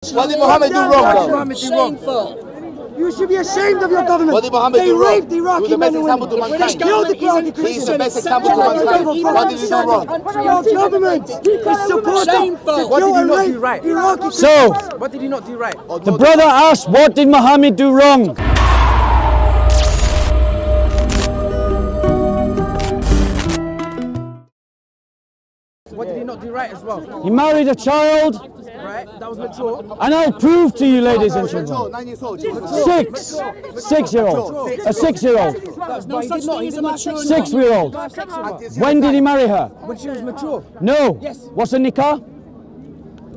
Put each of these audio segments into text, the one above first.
What did Muhammad do wrong? Shameful. You should be ashamed of your government. What did Muhammad they do wrong? raped Iraqi men and women. To mankind. Killed the Quranic He is the Christians. best example to mankind. What did he do wrong? Your government is supporting Shameful. What did he not do right? Iraqi So, What did he not do right? the brother asked, what did Muhammad do wrong? What did he not do right as well? He married a child, Right? That was mature. and I'll prove to you, ladies and gentlemen. 9 years old. 6-year-old. A 6-year-old. No such thing as a mature 6-year-old. Have sex with her. When did he marry her? When she was mature. No. Yes. What's a nikah?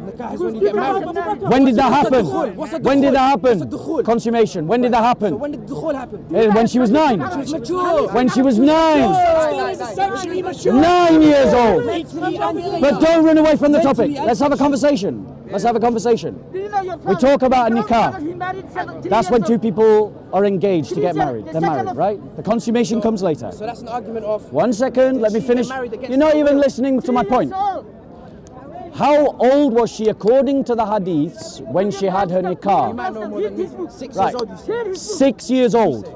Nikah is when you get married. When did that happen? What's a When did that What's a happen? dukhul? Consummation. When did that So happen? when did dukhul happen? When she was 9. She was mature. When she was 9. Sexually mature. 9 years old. Mentally unfit. But don't run away from the topic. Let's have a conversation. Let's have a conversation. We talk about a nikah. That's when two people are engaged to get married. They're married, right? The consummation comes later. So that's an argument of 1 second, let me she finish. get married against You're not her even will? listening to my point. How old was she according to the hadiths when she had her you nikah? might know more than me. 6 Right. years old, you said. 6 years old.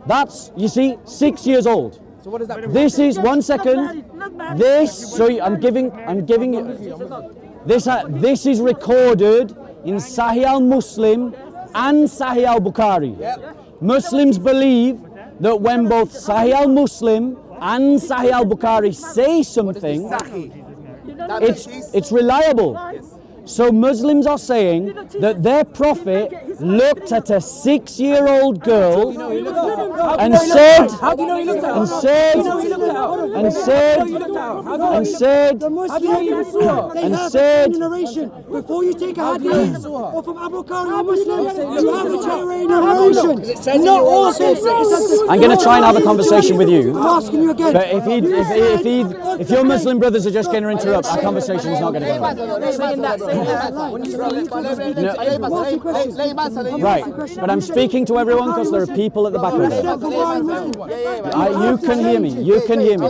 That's, you see, 6 years old. So what does that mean? This is 1 second. This, so I'm giving you. This is recorded in Sahih al-Muslim and Sahih al-Bukhari. Muslims believe that when both Sahih al-Muslim and Sahih al-Bukhari say something, it's reliable. So Muslims are saying that their prophet looked at a 6-year-old girl and said, How do you know he looked at her? and said, and said, and said, The Muslims, they and have said- a narration. Before you take a hadith or from Abu Bakr or Muslim, you have a narration. Not all sources. I'm going to try and have a conversation with you. I'm asking you again. But if your Muslim brothers are just going to interrupt, our conversation is not going to go on. Right, but I'm speaking to everyone because there are people at the back of you can hear me. You can hear me.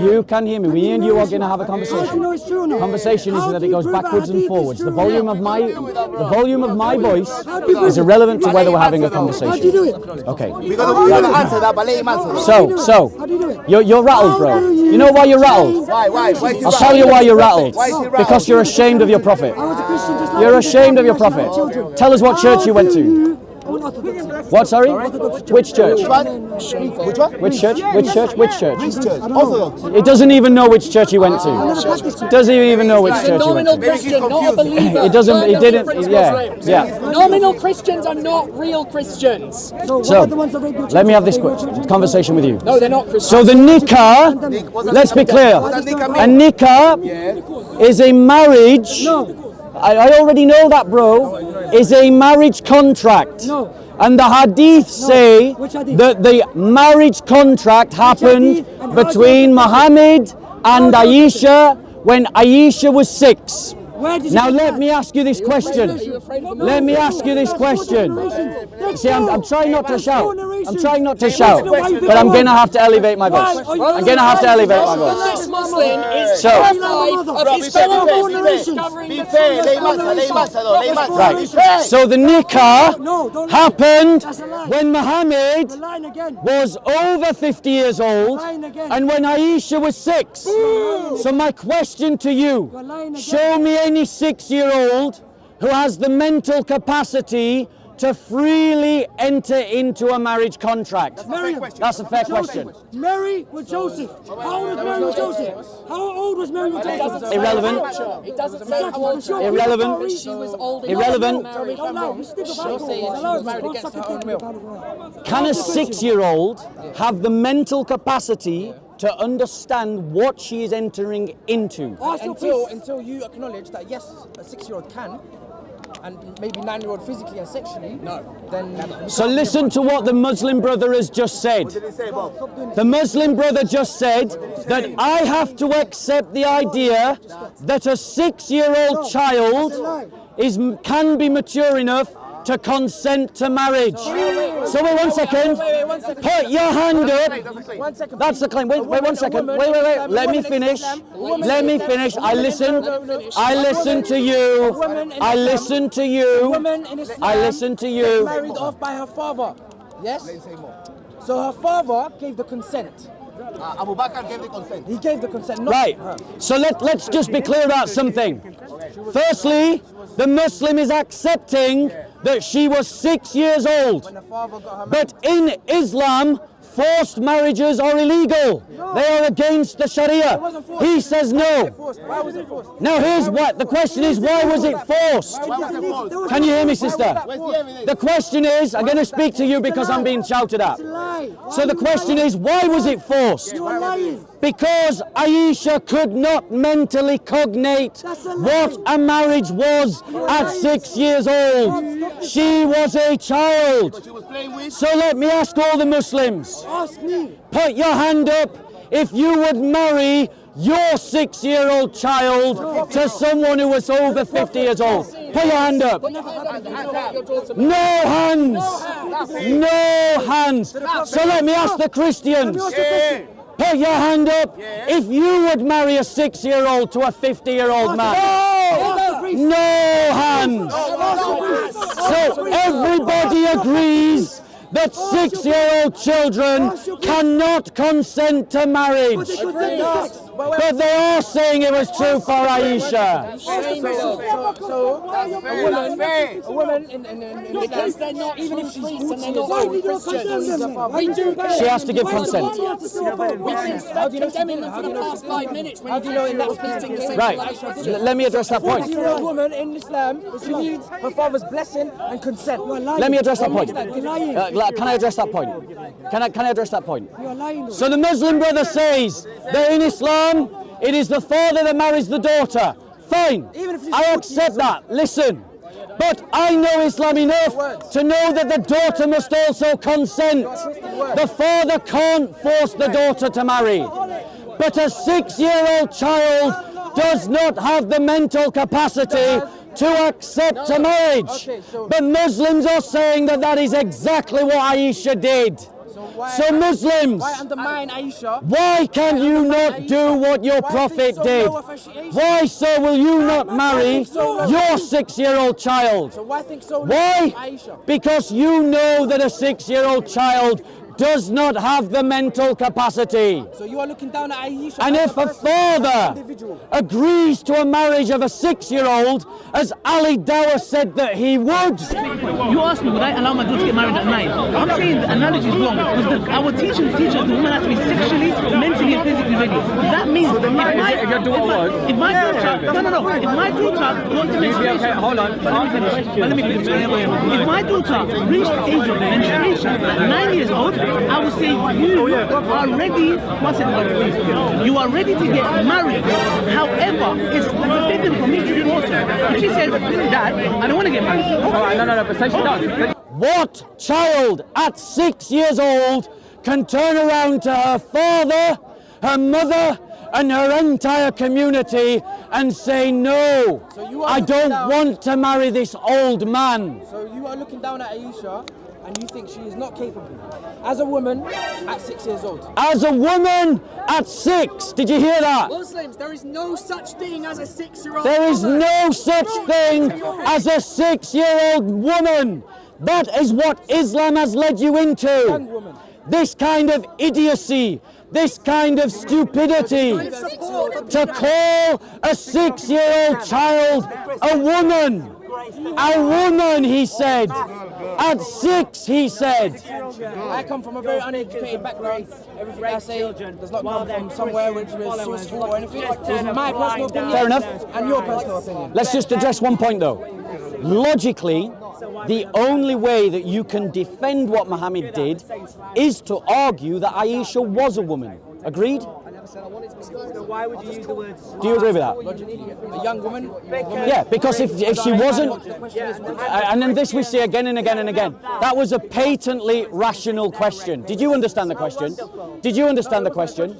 You can hear me. Me and you are going to have a conversation. No, it's true or not? Conversation is that it goes backwards and forwards. The volume of my voice How do you is irrelevant to whether we're having a How do you conversation. do it? Okay. We're gonna answer that, but let him answer. So How do you do it? you're rattled, bro. You know why you're rattled? Why is he I'll tell you why you're rattled. Why is he rattled? Because you're ashamed of your prophet. I was a Christian just like You're you. ashamed of your Like prophet. children. Tell us what church you went to. I went Orthodox. What, sorry? Which church? Which one? Which church? Which church? Which church? Church. Orthodox. It doesn't even know which church he went to. Never practiced it. Doesn't even know which He's a church he went nominal to. Christian, not a believer. It doesn't, Learn it the didn't, difference, yeah, Muslims. yeah. Nominal Christians are not real Christians. So, what So, are the ones that rape your let me have this children? quick They rape your conversation with you. No, they're not Christians. So the nikah, let's be clear, a nikah is a marriage, I already know that, bro, is a marriage contract. No. And the hadith say Which hadith? that the marriage contract happened hadith? And how between does- Muhammad and Aisha when Aisha was 6. Where did you Now get let that? me ask you this question. Let me ask you this question. See, I'm trying not to shout. I'm trying not to shout, but I'm going to have to elevate my voice. I'm going to have to elevate my voice. This Muslim is So- terrified of his fellow Muslims discovering Be the fair, truth. let him answer, let him answer though, let him answer. Right. Be fair. So the nikah happened That's a lie. when Muhammad You're lying again. was over 50 years old Lying again. and when Aisha was 6. So my question to you, You're lying again. show me any 6-year-old who has the mental capacity to freely enter into a marriage contract. Miriam. That's a fair question. Mary with Joseph. How old was Mary with Joseph? How old was Mary with Joseph? Irrelevant. It doesn't say how old she was. Irrelevant. She was old enough Irrelevant. to marry. Don't lie. Just think about it. saying she Allow was it. married Don't against suck her a own dick. will. Can a 6-year-old have the mental capacity to understand what she is entering into? Ask your priest. Until you acknowledge that yes, a 6-year-old can, and maybe 9-year-old physically and sexually, then So listen to what the Muslim brother has just said. What did he say, Bob? The Muslim brother just said that I have to accept the idea that a 6-year-old child can be mature enough to consent to marriage. So wait 1 second. Wait, 1 second. Put your hand up. 1 second. That's the claim. Wait 1 second. Wait. Let me finish. Let me finish. I listened to you. I listened to you. Woman in Islam I listened to is you. married off by her father. Yes? So her father gave the consent. Abu Bakr gave the consent. He gave the consent, not Right. her. So let's just be clear about something. Firstly, the Muslim is accepting that she was 6 years old. When the father got her married. But in Islam, forced marriages are illegal. They are against the Sharia. He says no. Why was it forced? Now here's what the question is: why was it forced? Why was it false? Can you hear me, sister? Where's the evidence? The question is, I'm going to speak to you because I'm being shouted at. It's a lie. So the question is, why was it forced? You are lying. Because Aisha could not mentally cognate That's a lie. what a marriage was at 6 years old. She was a child. She was playing with. So let me ask all the Muslims, Ask me. put your hand up if you would marry your 6-year-old child to someone who was over 50 years old. Put your hand up. No hands. No hands. So let me ask the Christians. Put your hand up if you would marry a 6-year-old to a 50-year-old man. No hands. So everybody agrees that 6-year-old children cannot consent to marriage. But they are saying it was true for Aisha. So a woman in Because they're Islam, not even if she's 40 and they're years not old, all Christians. We do She has to give consent. We've been condemning them for the past 5 minutes. How do you know in that meeting the same Right. Aisha did it? Let me address that point. 40-year-old woman in Islam, she needs her father's blessing and consent. Let me address that point. You're lying. Can I address that point? Can I address that point? You're lying. So the Muslim brother says that in Islam, it is the father that marries the daughter. Fine, Even if she's I 40 accept that. Listen, but I know Islam enough to know that the daughter must also consent. The father can't force the daughter to marry. But a 6-year-old child does not have the mental capacity to accept a marriage. But Muslims are saying that that is exactly what Aisha did. So Muslims, Why undermine Aisha? why can you not do what your prophet did? Why, sir, will you not marry your 6-year-old child? So why think so? Why? Aisha. Because you know that a 6-year-old child does not have the mental capacity. So you are looking down at Aisha. And as if a person, as an father individual. agrees to a marriage of a 6-year-old, as Ali Dawah said that he would, You asked me, would I allow my daughter to get married at 9? I'm saying the analogy is wrong because our teachers teach us the woman has to be sexually, mentally, and physically ready. That means if my daughter, if my daughter wants to menstruation, hold on, let me finish. If my daughter reached the age of menstruation at 9 years old, I would say you are ready. One second, you are ready to get married. However, it's forbidden for me to force her. If she says, Dad, I don't want to get married. All right, no, but say she does. what child at 6 years old can turn around to her father, her mother, and her entire community and say, no, So you are I looking don't down- want to marry this old man. So you are looking down at Aisha and you think she is not capable as a woman at 6 years old. As a woman at 6, did you hear that? Muslims, there is no such thing as a 6-year-old. There is woman. no such thing as a 6-year-old woman. That is what Islam has led you into. Young woman. This kind of idiocy, this kind of stupidity. To call a 6-year-old child a woman. A woman, he said. At 6, he said. I come from a very uneducated background. Everything I say does not come from somewhere which is sourceful or anything. It's my personal opinion. Fair enough. And your personal opinion. Let's just address one point though. Logically, the only way that you can defend what Muhammad did is to argue that Aisha was a woman. Agreed? Why would you use the word Do you agree with that? A young woman. Yeah, because if she wasn't, and then this we see again and again and again, that was a patently rational question. Did you understand the question? Did you understand the question?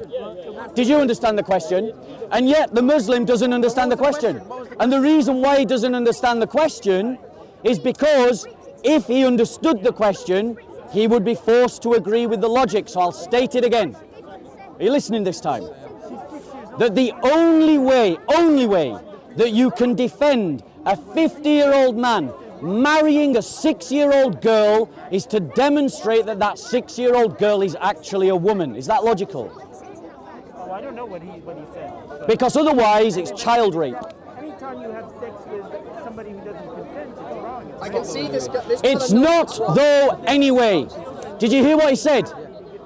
Did you understand the question? And yet the Muslim doesn't understand the question. And the reason why he doesn't understand the question is because if he understood the question, he would be forced to agree with the logic. So I'll state it again. Are you listening this time? That the only way that you can defend a 50-year-old man marrying a 6-year-old girl is to demonstrate that that 6-year-old girl is actually a woman. Is that logical? Oh, I don't know what he said. Because otherwise it's child rape. Anytime you have sex with somebody who doesn't consent, it's wrong. I can see this. It's not though anyway. Did you hear what he said?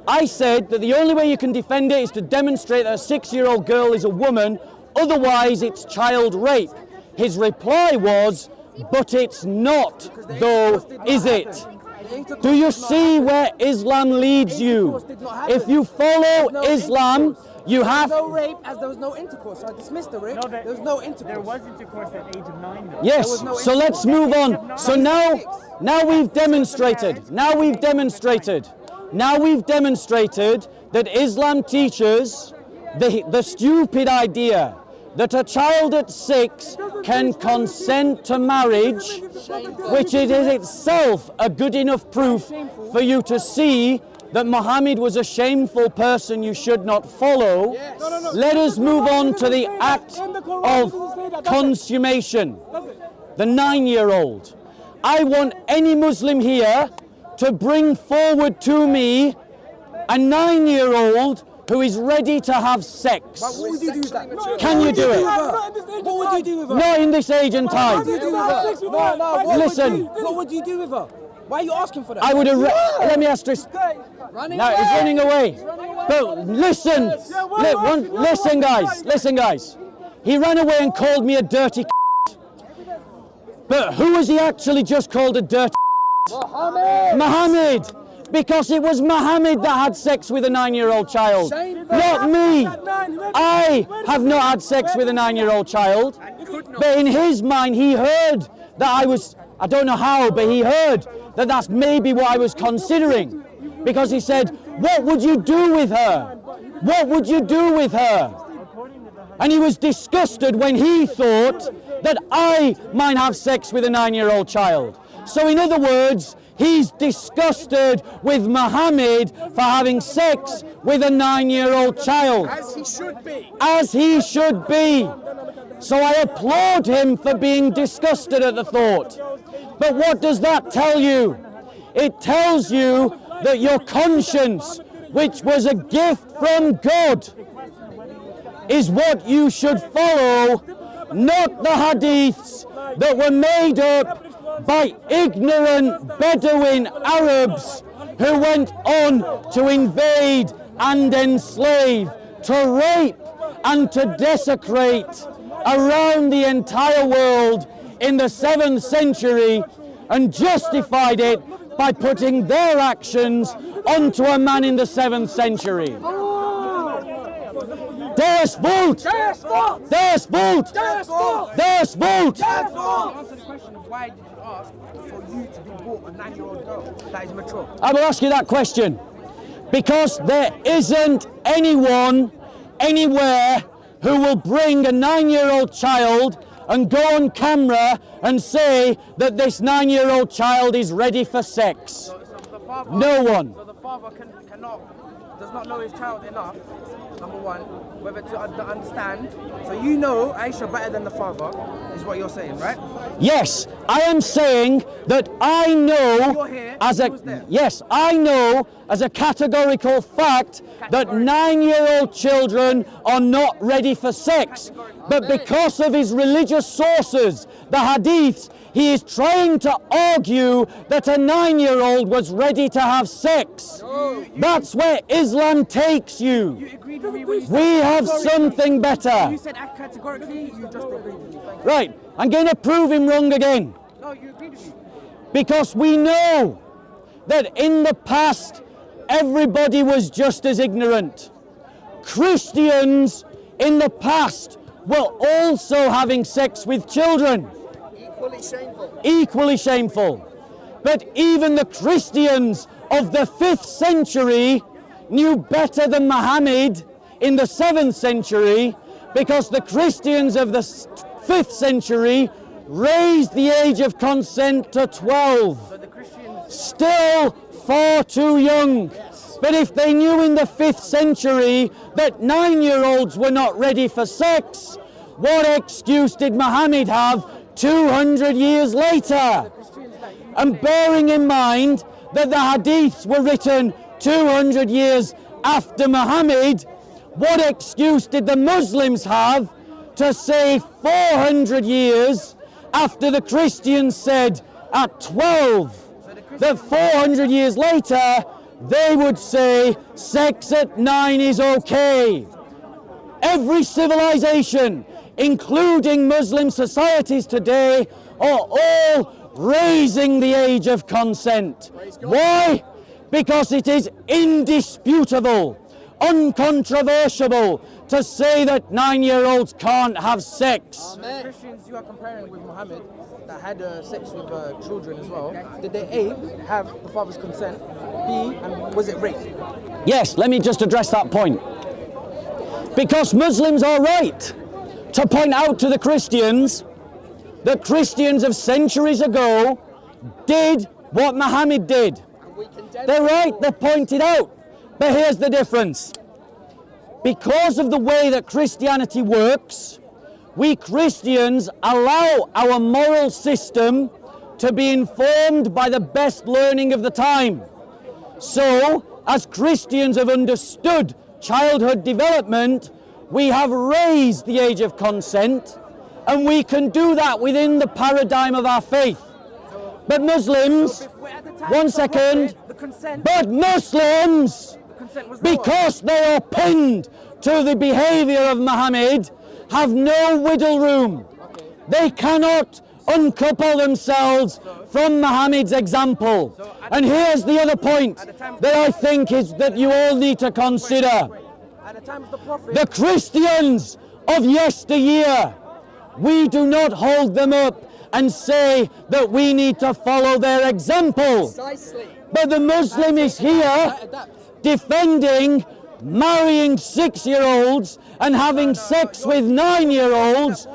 I said that the only way you can defend it is to demonstrate that a 6-year-old girl is a woman, otherwise it's child rape. His reply was, but it's not though, is it? Do you see where Islam leads you? If you follow Islam, you have... no rape as there was no intercourse. So I dismissed the rape. There was no intercourse. There was intercourse at the age of 9 though. Yes, so let's move on. So now we've demonstrated that Islam teaches the stupid idea that a child at 6 can consent to marriage, which is itself a good enough proof for you to see that Muhammad was a shameful person you should not follow. Let us move on to the act of consummation, the 9-year-old. I want any Muslim here to bring forward to me a 9-year-old who is ready to have sex. What would you do with that? Can you do it? What would you do with her? Not in this age and time. What would you do with her? No, Listen. What would you do with her? Why are you asking for that? I would have. Let me ask this. No, he's running away. But listen, listen, guys. He ran away and called me a dirty. But who has he actually just called a dirty? Muhammad. Because it was Muhammad that had sex with a 9-year-old child, not me. I have not had sex with a 9-year-old child. But in his mind, he heard that I don't know how, but he heard that that's maybe what I was considering. Because he said, what would you do with her? What would you do with her? And he was disgusted when he thought that I might have sex with a 9-year-old child. So in other words, he's disgusted with Muhammad for having sex with a 9-year-old child. As he should be. As he should be. So I applaud him for being disgusted at the thought. But what does that tell you? It tells you that your conscience, which was a gift from God, is what you should follow, not the hadiths that were made up by ignorant Bedouin Arabs who went on to invade and enslave, to rape and to desecrate around the entire world in the 7th century and justified it by putting their actions onto a man in the 7th century. Deres Volt! Deres Volt! Deres Volt! Deres Volt! Answer the question of why did you ask for you to be bought a 9-year-old girl that is mature? I will ask you that question because there isn't anyone anywhere who will bring a 9-year-old child and go on camera and say that this 9-year-old child is ready for sex. So the father, No one. So the father does not know his child enough, number one, whether to understand. So you know Aisha better than the father, is what you're saying, right? Yes, I am saying that I know You're here, as he was there. I know as a categorical fact that 9-year-old children are not ready for sex. But because of his religious sources, the hadiths, he is trying to argue that a 9-year-old was ready to have sex. That's where Islam takes you. You agreed with me when you We have something better. You said categorically, you just agreed with me. Thank you. Right, I'm going to prove him wrong again. No, you agreed with me. Because we know that in the past, everybody was just as ignorant. Christians in the past were also having sex with children. Equally shameful. Equally shameful. But even the Christians of the 5th century knew better than Muhammad in the 7th century, because the Christians of the 5th century raised the age of consent to 12. So the Christians, Still far too young. But if they knew in the 5th century that 9-year-olds were not ready for sex, what excuse did Muhammad have 200 years later? And bearing in mind that the hadiths were written 200 years after Muhammad, what excuse did the Muslims have to say 400 years after the Christians said at 12 that 400 years later they would say sex at 9 is okay? Every civilization, including Muslim societies today, are all raising the age of consent. Why? Because it is indisputable, uncontroversial to say that 9-year-olds can't have sex. the Christians you are comparing with Muhammad that had sex with children as well. Did they A, have the father's consent? B, and was it rape? Yes, let me just address that point. Because Muslims are right to point out to the Christians that Christians of centuries ago did what Muhammad did. They're right, they pointed out. But here's the difference. Because of the way that Christianity works, we Christians allow our moral system to be informed by the best learning of the time. So, as Christians have understood childhood development, we have raised the age of consent, and we can do that within the paradigm of our faith. But Muslims, one second, but Muslims, because they are pinned to the behavior of Muhammad, have no wiggle room. They cannot uncouple themselves from Muhammad's example. And here's the other point that I think is that you all need to consider. At the time of the Prophet, The Christians of yesteryear, we do not hold them up and say that we need to follow their example. But the Muslim is here defending marrying 6-year-olds and having sex with 9-year-olds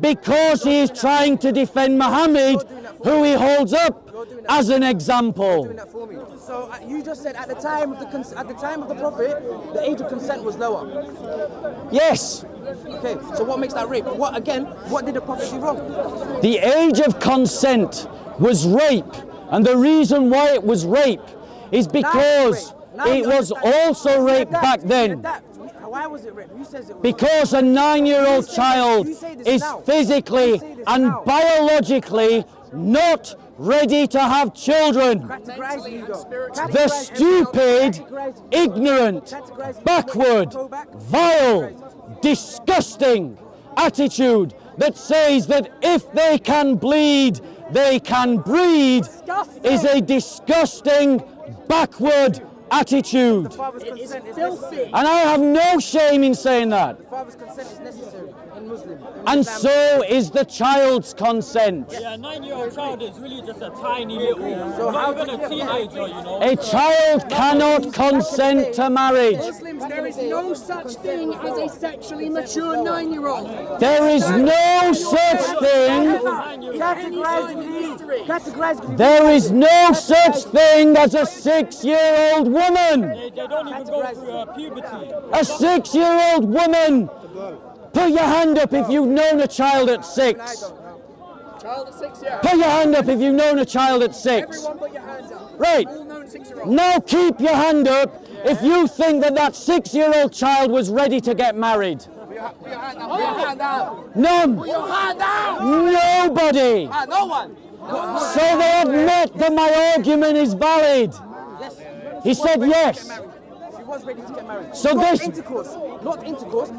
because he is trying to defend Muhammad, who he holds up as an example. for me. So you just said at the time of the Prophet, the age of consent was lower. Yes, Okay, so what makes that rape? What did the Prophet do wrong? the age of consent was rape, and the reason why it was rape is because it was also rape back then. Why was it rape? Who says it was? Because a 9-year-old child is physically and biologically not ready to have children. The stupid, ignorant, backward, vile, disgusting attitude that says that if they can bleed, they can breed is a disgusting, backward attitude. Father's consent is necessary. And I have no shame in saying that. Father's consent is necessary in Muslim. And so is the child's consent. Yeah, a 9-year-old child is really just a tiny little, So how not even a teenager, you know. A child cannot consent to marriage. Muslims, there is no such thing as a sexually mature 9-year-old. There is no such thing. There is no such thing as a 6-year-old woman. They don't even go through puberty. A 6-year-old woman. Put your hand up if you've known a child at 6. Child at 6, yeah. Put your hand up if you've known a child at 6. Everyone put your hands up. Right. All known 6-year-old. Now keep your hand up if you think that that 6-year-old child was ready to get married. Put your hand down. Put your hand down. None. Put your hand down. Nobody. No one. So they admit that my argument is valid. He said yes. She was ready to get married. So not this- intercourse.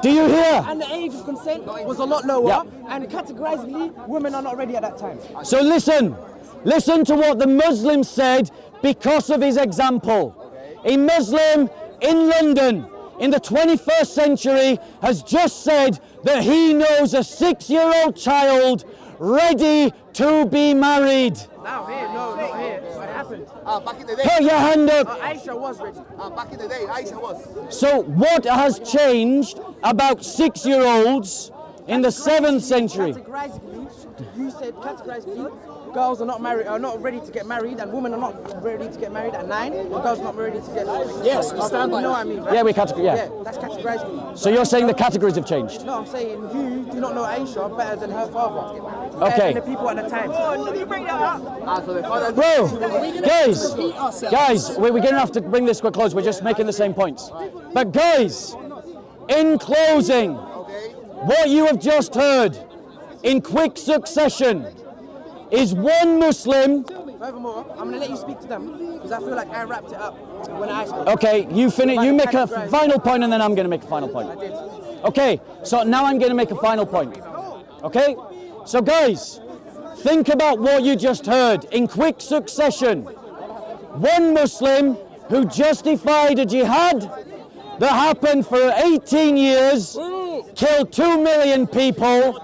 Do you hear? And the age of consent was a lot lower. Yeah. And categorically, women are not ready at that time. So listen to what the Muslim said because of his example. A Muslim in London in the 21st century has just said that he knows a 6-year-old child ready to be married. Now here, no, not here. What happened? Back in the day. Put your hand up. Aisha was ready. Back in the day, Aisha was. So what has changed about 6-year-olds in the 7th century. Categorically, you said categorically, girls are not ready to get married, and women are not ready to get married at 9, and girls are not ready to get married. Yes, we stand by You know that. what I mean, right? Yeah, we categorize. Yeah. Yeah, that's categorically. So you're saying the categories have changed? No, I'm saying you do not know Aisha better than her father. Okay. Better than the people at the time. So the father. Bro, guys, we're going to have to bring this to a close. We're just making the same points. But guys, in closing, what you have just heard in quick succession is one Muslim. Furthermore, I'm going to let you speak to them because I feel like I wrapped it up when I spoke. Okay, you finish. You make a final point, and then I'm going to make a final point. I did. Okay, so now I'm going to make a final point. Okay, so guys, think about what you just heard in quick succession. One Muslim who justified a jihad that happened for 18 years, killed 2 million people,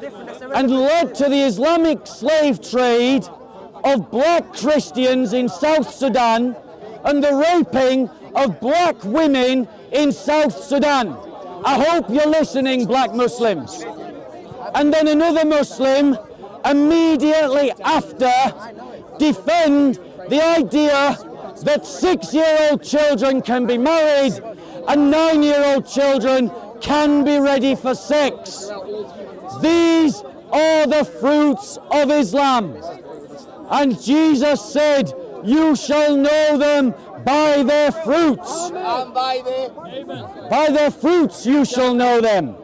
and led to the Islamic slave trade of black Christians in South Sudan and the raping of black women in South Sudan. I hope you're listening, black Muslims. And then another Muslim immediately after defend the idea that 6-year-old children can be married and 9-year-old children can be ready for sex. These are the fruits of Islam. And Jesus said, you shall know them by their fruits. And by the. By their fruits you shall know them.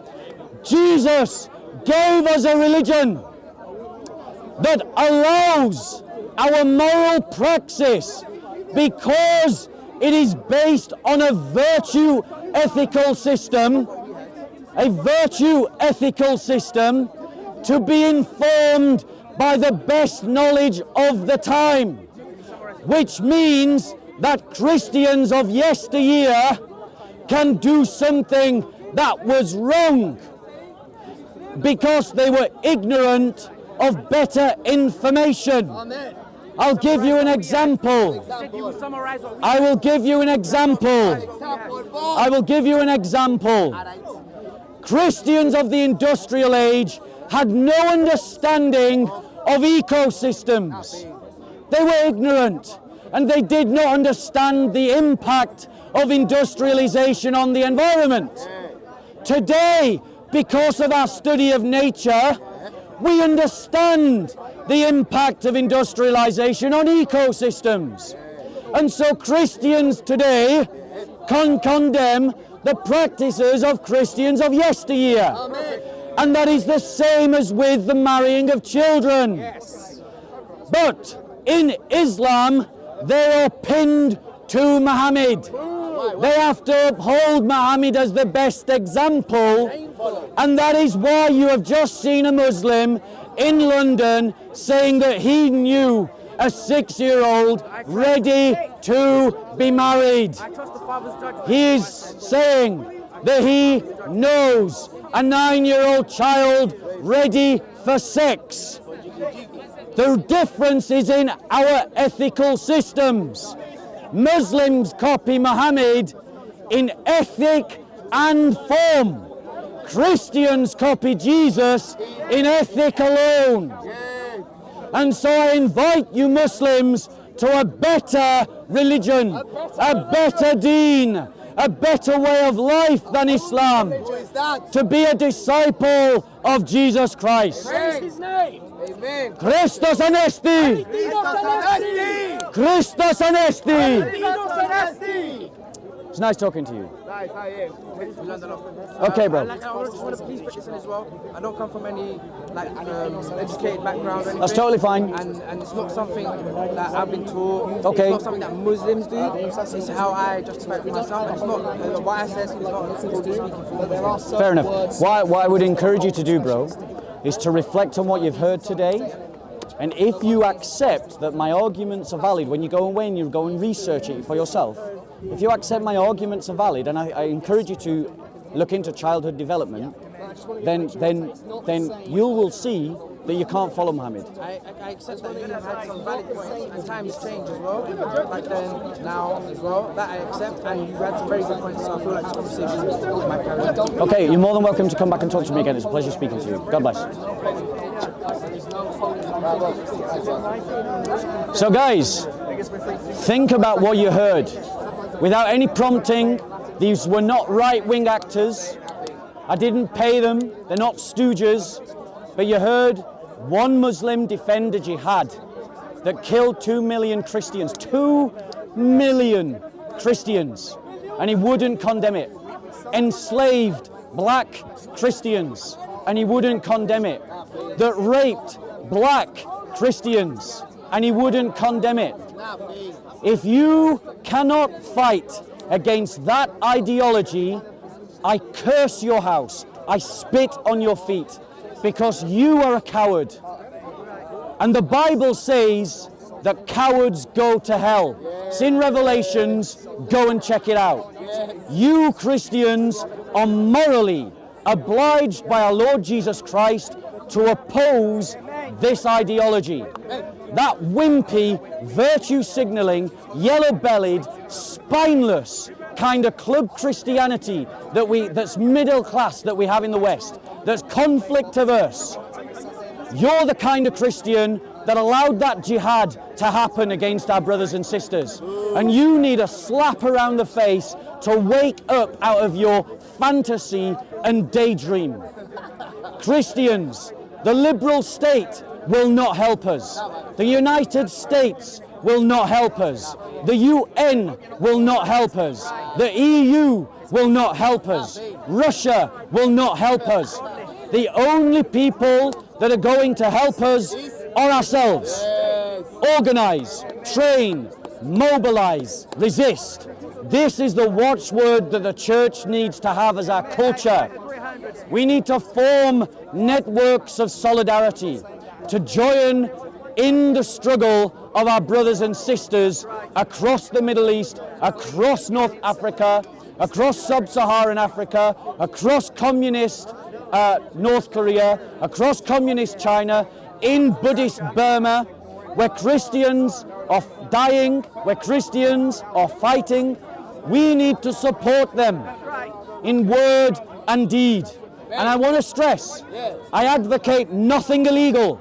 Jesus gave us a religion that allows our moral praxis because it is based on a virtue ethical system, to be informed by the best knowledge of the time, which means that Christians of yesteryear can do something that was wrong because they were ignorant of better information. I'll give you an example. I will give you an example. Christians of the industrial age had no understanding of ecosystems. They were ignorant and they did not understand the impact of industrialization on the environment. Today, because of our study of nature, we understand the impact of industrialization on ecosystems. And so Christians today can condemn the practices of Christians of yesteryear. And that is the same as with the marrying of children. But in Islam, they are pinned to Muhammad. They have to uphold Muhammad as the best example, and that is why you have just seen a Muslim in London saying that he knew a 6-year-old ready to be married. He is saying that he knows a 9-year-old child ready for sex. The difference is in our ethical systems. Muslims copy Muhammad in ethic and form. Christians copy Jesus in ethic alone. And so I invite you Muslims to a better religion, a better deen, a better way of life than Islam, to be a disciple of Jesus Christ. Praise his name. Amen. Christos Anesti! Christos Anesti! It's nice talking to you. Nice, I am. Okay, bro. I just want to please put this in as well. I don't come from any educated background or anything. That's totally fine. And it's not something that I've been taught. Okay. It's not something that Muslims do. It's how I justify it for myself. And it's not what I said. It's not speaking for me. Fair enough. What I would encourage you to do, bro, is to reflect on what you've heard today. And if you accept that my arguments are valid, when you go away and you go and research it for yourself, if you accept my arguments are valid, and I encourage you to look into childhood development, then you will see that you can't follow Muhammad. I accept that you have had some valid points, and times change as well. Like then, now as well. That I accept, and you've had some very good points. So I feel like this conversation might carry on. Okay, you're more than welcome to come back and talk to me again. It's a pleasure speaking to you. God bless. So guys, think about what you heard. Without any prompting, these were not right-wing actors. I didn't pay them, they're not stooges. But you heard one Muslim defend a jihad that killed 2 million Christians. 2 million Christians. And he wouldn't condemn it. Enslaved black Christians, and he wouldn't condemn it. That raped black Christians, and he wouldn't condemn it. If you cannot fight against that ideology, I curse your house, I spit on your feet, because you are a coward. And the Bible says that cowards go to hell. It's in Revelations, go and check it out. You Christians are morally obliged by our Lord Jesus Christ to oppose this ideology. That wimpy, virtue signaling, yellow-bellied, spineless kind of club Christianity that's middle class that we have in the West, that's conflict averse. You're the kind of Christian that allowed that jihad to happen against our brothers and sisters. And you need a slap around the face to wake up out of your fantasy and daydream. Christians, the liberal state will not help us. The United States will not help us. The UN will not help us. The EU will not help us. Russia will not help us. The only people that are going to help us are ourselves. Organize, train, mobilize, resist. This is the watchword that the church needs to have as our culture. We need to form networks of solidarity to join in the struggle of our brothers and sisters across the Middle East, across North Africa, across Sub-Saharan Africa, across communist North Korea, across communist China, in Buddhist Burma, where Christians are dying, where Christians are fighting. We need to support them in word and deed. And I want to stress, I advocate nothing illegal,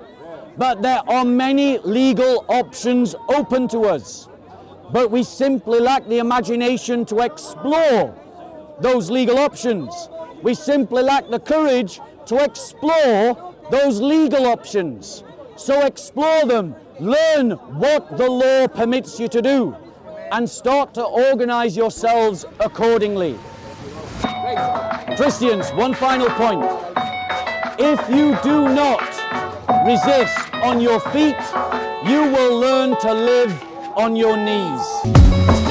but there are many legal options open to us. But we simply lack the imagination to explore those legal options. We simply lack the courage to explore those legal options. So explore them, learn what the law permits you to do, and start to organize yourselves accordingly. Christians, one final point. If you do not resist on your feet, you will learn to live on your knees.